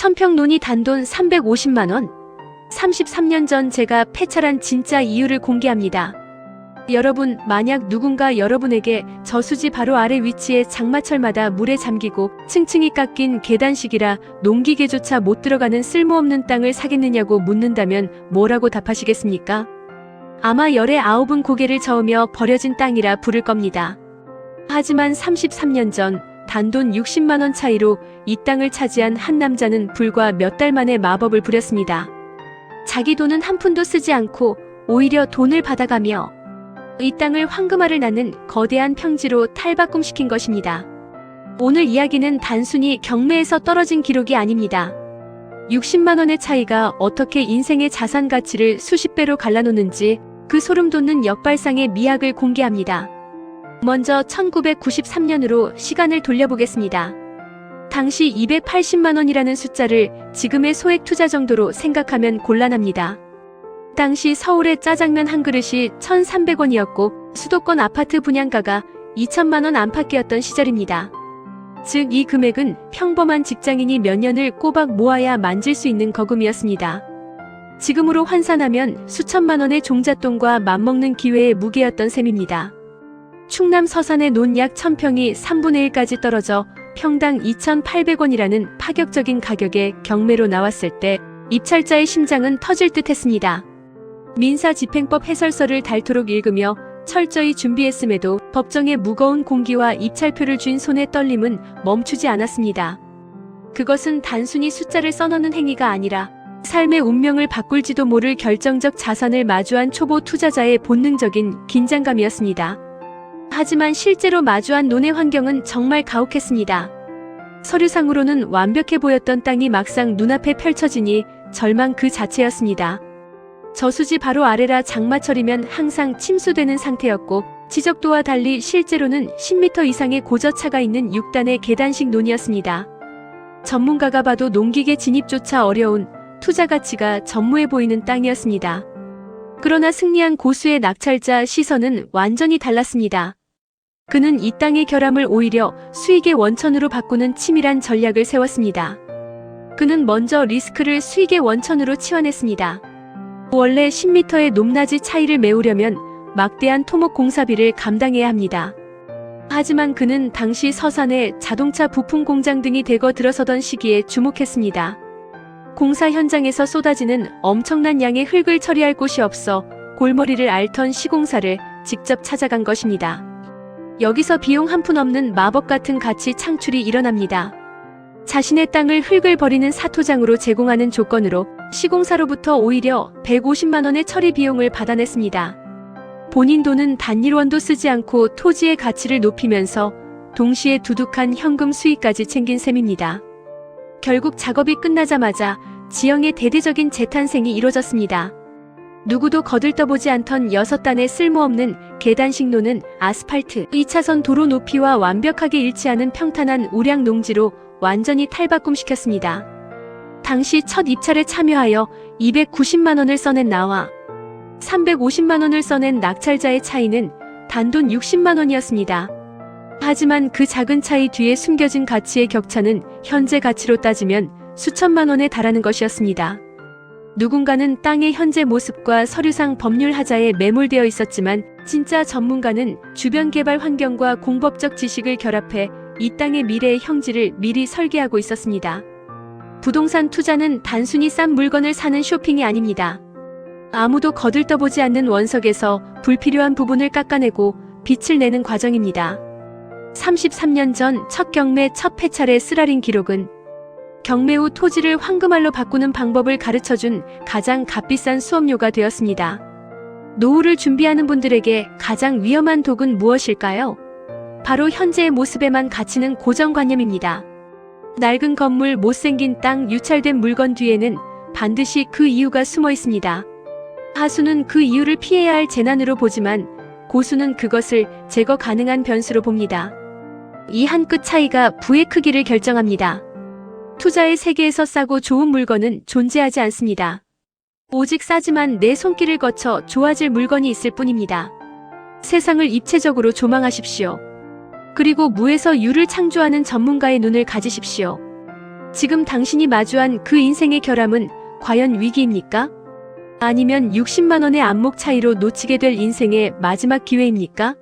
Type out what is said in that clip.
천평론이 단돈 350만원. 33년 전 제가 폐찰한 진짜 이유를 공개합니다. 여러분, 만약 누군가 여러분에게 저수지 바로 아래 위치에 장마철마다 물에 잠기고 층층이 깎인 계단식이라 농기계조차 못 들어가는 쓸모없는 땅을 사겠느냐고 묻는다면 뭐라고 답하시겠습니까? 아마 열의 아홉은 고개를 저으며 버려진 땅이라 부를 겁니다. 하지만 33년 전 단돈 60만원 차이로 이 땅을 차지한 한 남자는 불과 몇 달 만에 마법을 부렸습니다. 자기 돈은 한 푼도 쓰지 않고 오히려 돈을 받아가며 이 땅을 황금알을 낳는 거대한 평지로 탈바꿈시킨 것입니다. 오늘 이야기는 단순히 경매에서 떨어진 기록이 아닙니다. 60만원의 차이가 어떻게 인생의 자산 가치를 수십 배로 갈라놓는지 그 소름 돋는 역발상의 미학을 공개합니다. 먼저 1993년으로 시간을 돌려보겠습니다. 당시 280만원이라는 숫자를 지금의 소액 투자 정도로 생각하면 곤란합니다. 당시 서울의 짜장면 한 그릇이 1,300원이었고 수도권 아파트 분양가가 2천만원 안팎이었던 시절입니다. 즉 이 금액은 평범한 직장인이 몇 년을 꼬박 모아야 만질 수 있는 거금이었습니다. 지금으로 환산하면 수천만원의 종잣돈과 맞먹는 기회의 무게였던 셈입니다. 충남 서산의 논 약 1000평이 3분의 1까지 떨어져 평당 2,800원이라는 파격적인 가격에 경매로 나왔을 때 입찰자의 심장은 터질 듯 했습니다. 민사집행법 해설서를 닳도록 읽으며 철저히 준비했음에도 법정의 무거운 공기와 입찰표를 쥔 손의 떨림은 멈추지 않았습니다. 그것은 단순히 숫자를 써넣는 행위가 아니라 삶의 운명을 바꿀지도 모를 결정적 자산을 마주한 초보 투자자의 본능적인 긴장감이었습니다. 하지만 실제로 마주한 논의 환경은 정말 가혹했습니다. 서류상으로는 완벽해 보였던 땅이 막상 눈앞에 펼쳐지니 절망 그 자체였습니다. 저수지 바로 아래라 장마철이면 항상 침수되는 상태였고 지적도와 달리 실제로는 10m 이상의 고저차가 있는 6단의 계단식 논이었습니다. 전문가가 봐도 농기계 진입조차 어려운 투자 가치가 전무해 보이는 땅이었습니다. 그러나 승리한 고수의 낙찰자 시선은 완전히 달랐습니다. 그는 이 땅의 결함을 오히려 수익의 원천으로 바꾸는 치밀한 전략을 세웠습니다. 그는 먼저 리스크를 수익의 원천으로 치환했습니다. 원래 10m의 높낮이 차이를 메우려면 막대한 토목 공사비를 감당해야 합니다. 하지만 그는 당시 서산에 자동차 부품 공장 등이 대거 들어서던 시기에 주목했습니다. 공사 현장에서 쏟아지는 엄청난 양의 흙을 처리할 곳이 없어 골머리를 앓던 시공사를 직접 찾아간 것입니다. 여기서 비용 한 푼 없는 마법 같은 가치 창출이 일어납니다. 자신의 땅을 흙을 버리는 사토장으로 제공하는 조건으로 시공사로부터 오히려 150만원의 처리 비용을 받아냈습니다. 본인 돈은 단일원도 쓰지 않고 토지의 가치를 높이면서 동시에 두둑한 현금 수익까지 챙긴 셈입니다. 결국 작업이 끝나자마자 지형의 대대적인 재탄생이 이뤄졌습니다. 누구도 거들떠보지 않던 6단의 쓸모없는 계단식 논은 아스팔트 2차선 도로 높이와 완벽하게 일치하는 평탄한 우량 농지로 완전히 탈바꿈시켰습니다. 당시 첫 입찰에 참여하여 290만원을 써낸 나와 350만원을 써낸 낙찰자의 차이는 단돈 60만원이었습니다. 하지만 그 작은 차이 뒤에 숨겨진 가치의 격차는 현재 가치로 따지면 수천만원에 달하는 것이었습니다. 누군가는 땅의 현재 모습과 서류상 법률 하자에 매몰되어 있었지만 진짜 전문가는 주변 개발 환경과 공법적 지식을 결합해 이 땅의 미래의 형질을 미리 설계하고 있었습니다. 부동산 투자는 단순히 싼 물건을 사는 쇼핑이 아닙니다. 아무도 거들떠보지 않는 원석에서 불필요한 부분을 깎아내고 빛을 내는 과정입니다. 33년 전 첫 경매 첫 폐찰의 쓰라린 기록은 경매 후 토지를 황금알로 바꾸는 방법을 가르쳐준 가장 값비싼 수업료가 되었습니다. 노후를 준비하는 분들에게 가장 위험한 독은 무엇일까요? 바로 현재의 모습에만 갇히는 고정관념입니다. 낡은 건물, 못생긴 땅, 유찰된 물건 뒤에는 반드시 그 이유가 숨어 있습니다. 하수는 그 이유를 피해야 할 재난으로 보지만 고수는 그것을 제거 가능한 변수로 봅니다. 이 한 끗 차이가 부의 크기를 결정합니다. 투자의 세계에서 싸고 좋은 물건은 존재하지 않습니다. 오직 싸지만 내 손길을 거쳐 좋아질 물건이 있을 뿐입니다. 세상을 입체적으로 조망하십시오. 그리고 무에서 유를 창조하는 전문가의 눈을 가지십시오. 지금 당신이 마주한 그 인생의 결함은 과연 위기입니까? 아니면 60만 원의 안목 차이로 놓치게 될 인생의 마지막 기회입니까?